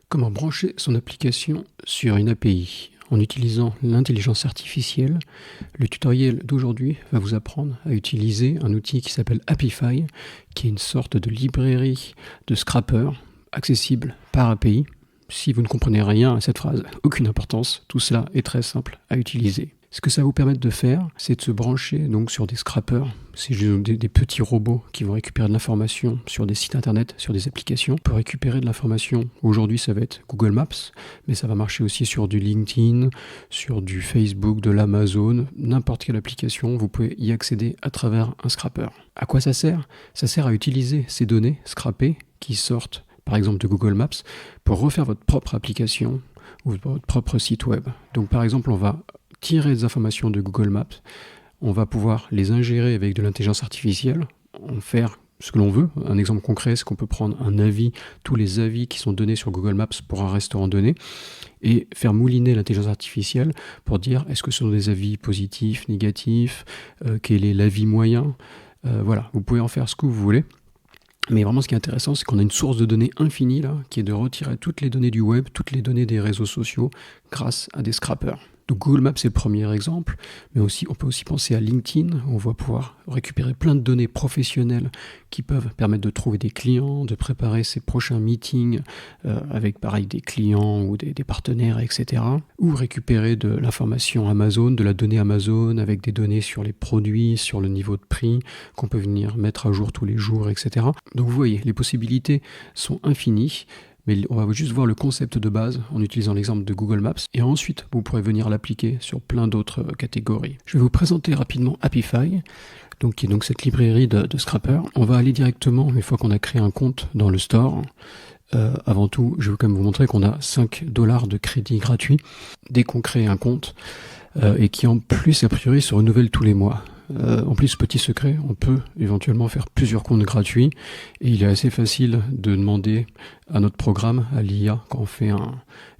Comment brancher son application sur une API? En utilisant l'intelligence artificielle, le tutoriel d'aujourd'hui va vous apprendre à utiliser un outil qui s'appelle Apify, qui est une sorte de librairie de scrapper accessible par API. Si vous ne comprenez rien à cette phrase, aucune importance, tout cela est très simple à utiliser. Ce que ça va vous permettre de faire, c'est de se brancher donc sur des scrappers. C'est des petits robots qui vont récupérer de l'information sur des sites internet, sur des applications. Pour récupérer de l'information, aujourd'hui ça va être Google Maps, mais ça va marcher aussi sur du LinkedIn, sur du Facebook, de l'Amazon, n'importe quelle application, vous pouvez y accéder à travers un scrapper. À quoi ça sert? Ça sert à utiliser ces données scrappées qui sortent par exemple de Google Maps pour refaire votre propre application ou votre propre site web. Donc par exemple, on va tirer des informations de Google Maps, on va pouvoir les ingérer avec de l'intelligence artificielle, en faire ce que l'on veut. Un exemple concret, c'est qu'on peut prendre un avis, tous les avis qui sont donnés sur Google Maps pour un restaurant donné, et faire mouliner l'intelligence artificielle pour dire est-ce que ce sont des avis positifs, négatifs, quel est l'avis moyen. Voilà, vous pouvez en faire ce que vous voulez. Mais vraiment, ce qui est intéressant, c'est qu'on a une source de données infinie, là, qui est de retirer toutes les données du web, toutes les données des réseaux sociaux, grâce à des scrappers. Donc Google Maps, c'est le premier exemple, mais aussi, on peut aussi penser à LinkedIn. On va pouvoir récupérer plein de données professionnelles qui peuvent permettre de trouver des clients, de préparer ses prochains meetings avec, pareil, des clients ou des partenaires, etc. Ou récupérer de l'information Amazon, de la donnée Amazon, avec des données sur les produits, sur le niveau de prix, qu'on peut venir mettre à jour tous les jours, etc. Donc vous voyez, les possibilités sont infinies. Mais on va juste voir le concept de base en utilisant l'exemple de Google Maps et ensuite vous pourrez venir l'appliquer sur plein d'autres catégories. Je vais vous présenter rapidement Apify, qui est donc cette librairie de scrapper. On va aller directement, une fois qu'on a créé un compte dans le store. Avant tout, je veux quand même vous montrer qu'on a 5$ de crédit gratuit dès qu'on crée un compte et qui en plus a priori se renouvelle tous les mois. En plus, petit secret, on peut éventuellement faire plusieurs comptes gratuits et il est assez facile de demander à notre programme, à l'IA, quand on fait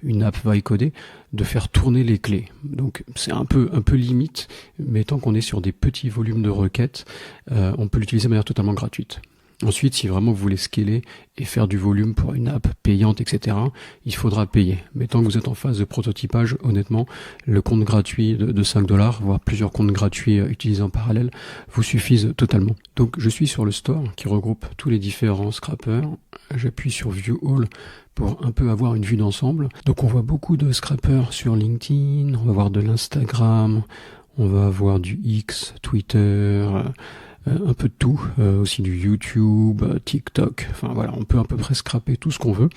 une app va coder, de faire tourner les clés. Donc c'est un peu limite, mais tant qu'on est sur des petits volumes de requêtes, on peut l'utiliser de manière totalement gratuite. Ensuite, si vraiment vous voulez scaler et faire du volume pour une app payante, etc., il faudra payer. Mais tant que vous êtes en phase de prototypage, honnêtement, le compte gratuit de 5$, voire plusieurs comptes gratuits utilisés en parallèle, vous suffisent totalement. Donc je suis sur le store qui regroupe tous les différents scrappers. J'appuie sur View All pour un peu avoir une vue d'ensemble. Donc on voit beaucoup de scrappers sur LinkedIn, on va voir de l'Instagram, on va avoir du X, Twitter, un peu de tout, aussi du YouTube, TikTok, enfin voilà, on peut à peu près scraper tout ce qu'on veut.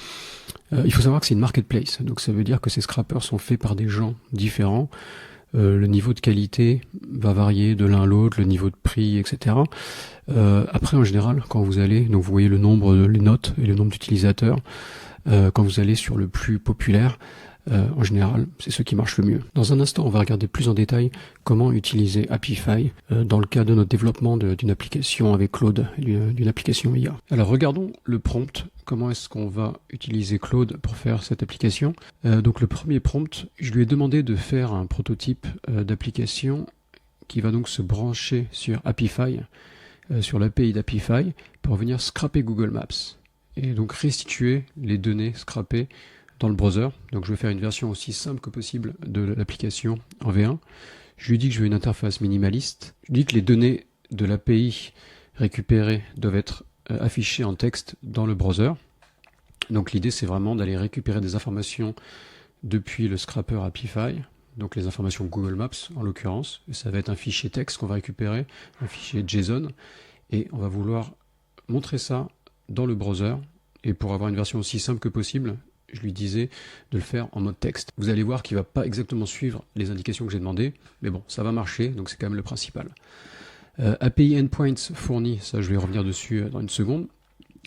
Il faut savoir que c'est une marketplace, donc ça veut dire que ces scrappers sont faits par des gens différents. Le niveau de qualité va varier de l'un à l'autre, le niveau de prix, etc. Après, en général, quand vous allez, donc vous voyez le nombre, les notes et le nombre d'utilisateurs, quand vous allez sur le plus populaire, en général, c'est ce qui marche le mieux. Dans un instant, on va regarder plus en détail comment utiliser Apify dans le cas de notre développement d'une application avec Claude, d'une application IA. Alors regardons le prompt. Comment est-ce qu'on va utiliser Claude pour faire cette application? Donc le premier prompt, je lui ai demandé de faire un prototype d'application qui va donc se brancher sur Apify, sur l'API d'Apify, pour venir scraper Google Maps et donc restituer les données scrapées dans le browser. Donc je vais faire une version aussi simple que possible de l'application en V1. Je lui dis que je veux une interface minimaliste. Je dis que les données de l'API récupérées doivent être affichées en texte dans le browser. Donc l'idée c'est vraiment d'aller récupérer des informations depuis le scrapper Apify, donc les informations Google Maps en l'occurrence. Ça va être un fichier texte qu'on va récupérer, un fichier JSON, et on va vouloir montrer ça dans le browser. Et pour avoir une version aussi simple que possible, je lui disais de le faire en mode texte. Vous allez voir qu'il ne va pas exactement suivre les indications que j'ai demandées, mais bon, ça va marcher, donc c'est quand même le principal. API Endpoints fournis, ça je vais revenir dessus dans une seconde.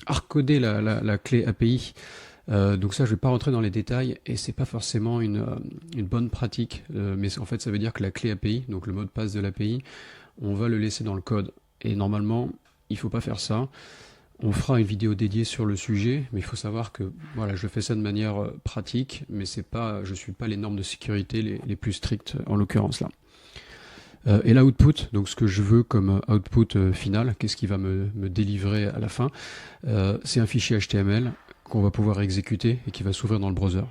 Hardcoder la clé API, donc ça je ne vais pas rentrer dans les détails, et c'est pas forcément une bonne pratique, mais en fait ça veut dire que la clé API, donc le mot de passe de l'API, on va le laisser dans le code, et normalement il ne faut pas faire ça. On fera une vidéo dédiée sur le sujet, mais il faut savoir que voilà, je fais ça de manière pratique, mais je ne suis pas les normes de sécurité les plus strictes en l'occurrence là. Et l'output, donc ce que je veux comme output final, qu'est-ce qui va me délivrer à la fin, c'est un fichier HTML qu'on va pouvoir exécuter et qui va s'ouvrir dans le browser.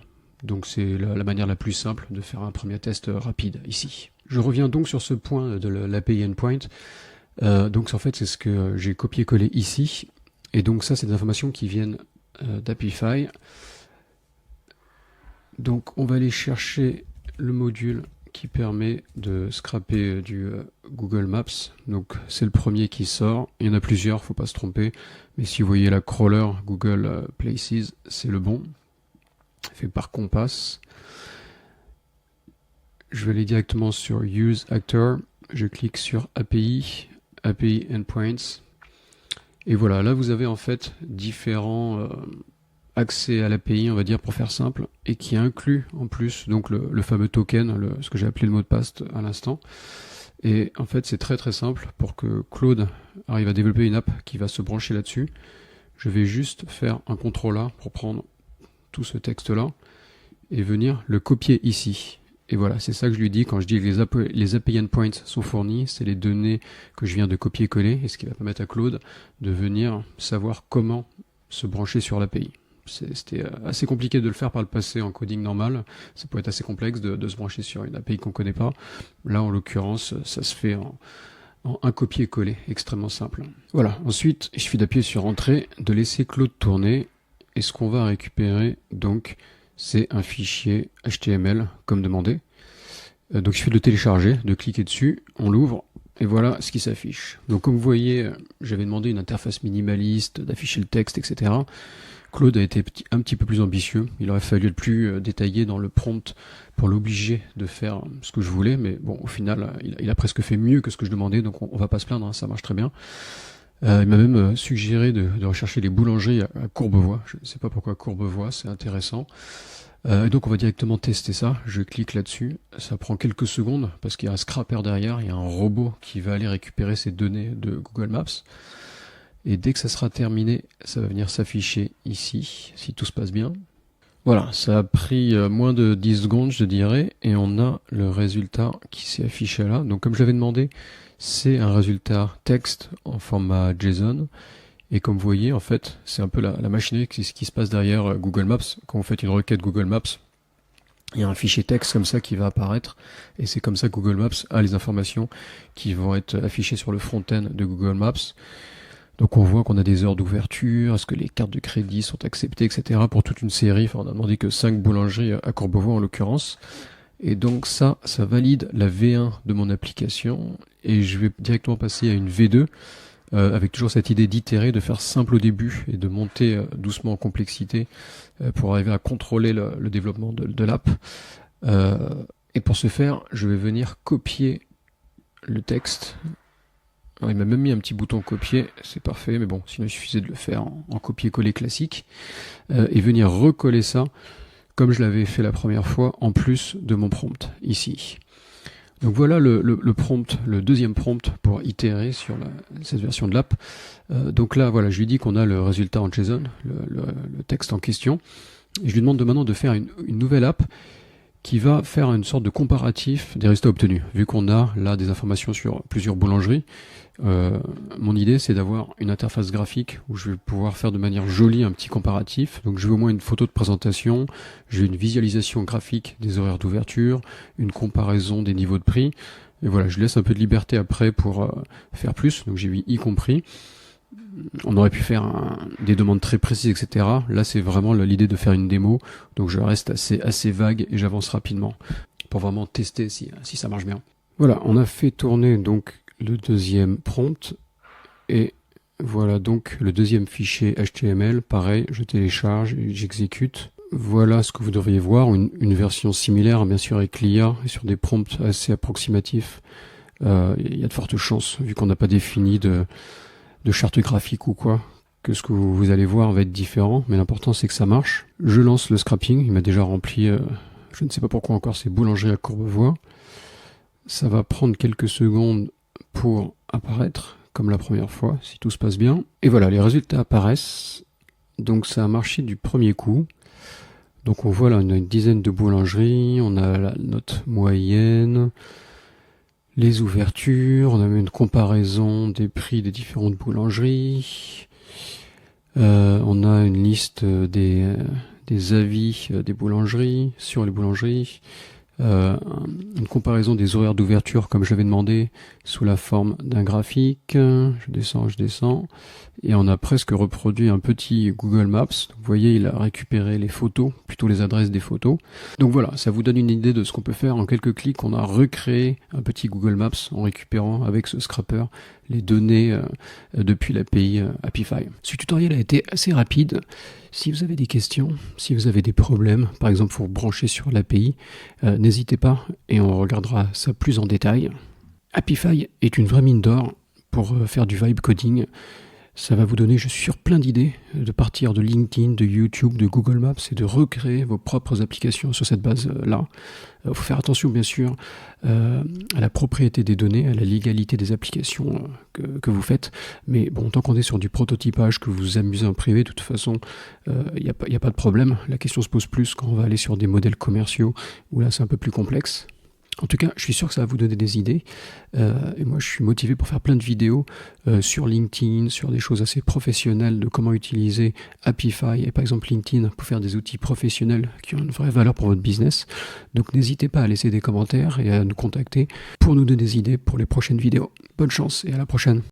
Donc c'est la manière la plus simple de faire un premier test rapide ici. Je reviens donc sur ce point de l'API Endpoint. Donc en fait c'est ce que j'ai copié-collé ici. Et donc ça c'est des informations qui viennent d'Apify. Donc on va aller chercher le module qui permet de scraper du Google Maps. Donc c'est le premier qui sort. Il y en a plusieurs, faut pas se tromper. Mais si vous voyez la crawler Google Places, c'est le bon. Fait par Compass. Je vais aller directement sur Use Actor. Je clique sur API, API Endpoints. Et voilà, là vous avez en fait différents accès à l'API, on va dire pour faire simple, et qui inclut en plus donc le fameux token, ce que j'ai appelé le mot de passe à l'instant. Et en fait c'est très très simple. Pour que Claude arrive à développer une app qui va se brancher là-dessus, je vais juste faire un CTRL A pour prendre tout ce texte-là et venir le copier ici. Et voilà, c'est ça que je lui dis quand je dis que les API endpoints sont fournis, c'est les données que je viens de copier-coller, et ce qui va permettre à Claude de venir savoir comment se brancher sur l'API. C'était assez compliqué de le faire par le passé en coding normal, ça peut être assez complexe de se brancher sur une API qu'on ne connaît pas. Là en l'occurrence, ça se fait en un copier-coller, extrêmement simple. Voilà, ensuite il suffit d'appuyer sur Entrée, de laisser Claude tourner, et ce qu'on va récupérer donc c'est un fichier HTML comme demandé. Donc il suffit de le télécharger, de cliquer dessus, on l'ouvre, et voilà ce qui s'affiche. Donc comme vous voyez, j'avais demandé une interface minimaliste, d'afficher le texte, etc. Claude a été un petit peu plus ambitieux, il aurait fallu être plus détaillé dans le prompt pour l'obliger de faire ce que je voulais, mais bon, au final, il a presque fait mieux que ce que je demandais, donc on va pas se plaindre, hein, ça marche très bien. Il m'a même suggéré de rechercher les boulangeries à Courbevoie. Je ne sais pas pourquoi Courbevoie, c'est intéressant. Donc on va directement tester ça. Je clique là-dessus. Ça prend quelques secondes parce qu'il y a un scrapper derrière. Il y a un robot qui va aller récupérer ces données de Google Maps. Et dès que ça sera terminé, ça va venir s'afficher ici, si tout se passe bien. Voilà, ça a pris moins de 10 secondes, je dirais, et on a le résultat qui s'est affiché là. Donc comme j'avais demandé, c'est un résultat texte en format JSON. Et comme vous voyez, en fait, c'est un peu la machinerie qui se passe derrière Google Maps. Quand vous faites une requête Google Maps, il y a un fichier texte comme ça qui va apparaître. Et c'est comme ça que Google Maps a les informations qui vont être affichées sur le front-end de Google Maps. Donc on voit qu'on a des heures d'ouverture, est-ce que les cartes de crédit sont acceptées, etc. pour toute une série. Enfin, on a demandé que 5 boulangeries à Courbevoie en l'occurrence. Et donc ça valide la V1 de mon application. Et je vais directement passer à une V2. Avec toujours cette idée d'itérer, de faire simple au début et de monter doucement en complexité pour arriver à contrôler le développement de l'app. Et pour ce faire, je vais venir copier le texte. Alors, il m'a même mis un petit bouton copier, c'est parfait, mais bon, sinon il suffisait de le faire en copier-coller classique et venir recoller ça comme je l'avais fait la première fois en plus de mon prompt ici. Donc voilà le prompt, le deuxième prompt pour itérer sur cette version de l'app. Donc là, voilà, je lui dis qu'on a le résultat en JSON, le texte en question. Et je lui demande maintenant de faire une nouvelle app qui va faire une sorte de comparatif des résultats obtenus. Vu qu'on a là des informations sur plusieurs boulangeries, mon idée c'est d'avoir une interface graphique où je vais pouvoir faire de manière jolie un petit comparatif. Donc je veux au moins une photo de présentation, j'ai une visualisation graphique des horaires d'ouverture, une comparaison des niveaux de prix. Et voilà, je laisse un peu de liberté après pour faire plus. Donc j'ai mis y compris. On aurait pu faire des demandes très précises, etc. Là, c'est vraiment l'idée de faire une démo. Donc, je reste assez vague et j'avance rapidement pour vraiment tester si ça marche bien. Voilà, on a fait tourner donc le deuxième prompt. Et voilà donc le deuxième fichier HTML. Pareil, je télécharge et j'exécute. Voilà ce que vous devriez voir. Une version similaire, bien sûr, avec l'IA et sur des prompts assez approximatifs. Il y a de fortes chances, vu qu'on n'a pas défini de charte graphique ou quoi, que ce que vous allez voir va être différent, mais l'important c'est que ça marche. Je lance le scrapping, il m'a déjà rempli, je ne sais pas pourquoi encore, ces boulangeries à Courbevoie. Ça va prendre quelques secondes pour apparaître, comme la première fois, si tout se passe bien. Et voilà, les résultats apparaissent. Donc ça a marché du premier coup. Donc on voit là, on a une dizaine de boulangeries, on a la note moyenne, les ouvertures, on a même une comparaison des prix des différentes boulangeries. On a une liste des avis des boulangeries sur les boulangeries. Une comparaison des horaires d'ouverture comme j'avais demandé sous la forme d'un graphique. Je descends. Et on a presque reproduit un petit Google Maps. Donc, vous voyez, il a récupéré les photos, plutôt les adresses des photos. Donc voilà, ça vous donne une idée de ce qu'on peut faire. En quelques clics, on a recréé un petit Google Maps en récupérant avec ce scrapper les données depuis l'API Apify. Ce tutoriel a été assez rapide. Si vous avez des questions, si vous avez des problèmes, par exemple pour vous brancher sur l'API, n'hésitez pas et on regardera ça plus en détail. Apify est une vraie mine d'or pour faire du vibe coding. Ça va vous donner, je suis sûr, plein d'idées de partir de LinkedIn, de YouTube, de Google Maps et de recréer vos propres applications sur cette base-là. Il faut faire attention, bien sûr, à la propriété des données, à la légalité des applications que vous faites. Mais bon, tant qu'on est sur du prototypage, que vous vous amusez en privé, de toute façon, il n'y a pas de problème. La question se pose plus quand on va aller sur des modèles commerciaux, où là, c'est un peu plus complexe. En tout cas, je suis sûr que ça va vous donner des idées. Et moi, je suis motivé pour faire plein de vidéos sur LinkedIn, sur des choses assez professionnelles de comment utiliser Apify et par exemple LinkedIn pour faire des outils professionnels qui ont une vraie valeur pour votre business. Donc, n'hésitez pas à laisser des commentaires et à nous contacter pour nous donner des idées pour les prochaines vidéos. Bonne chance et à la prochaine.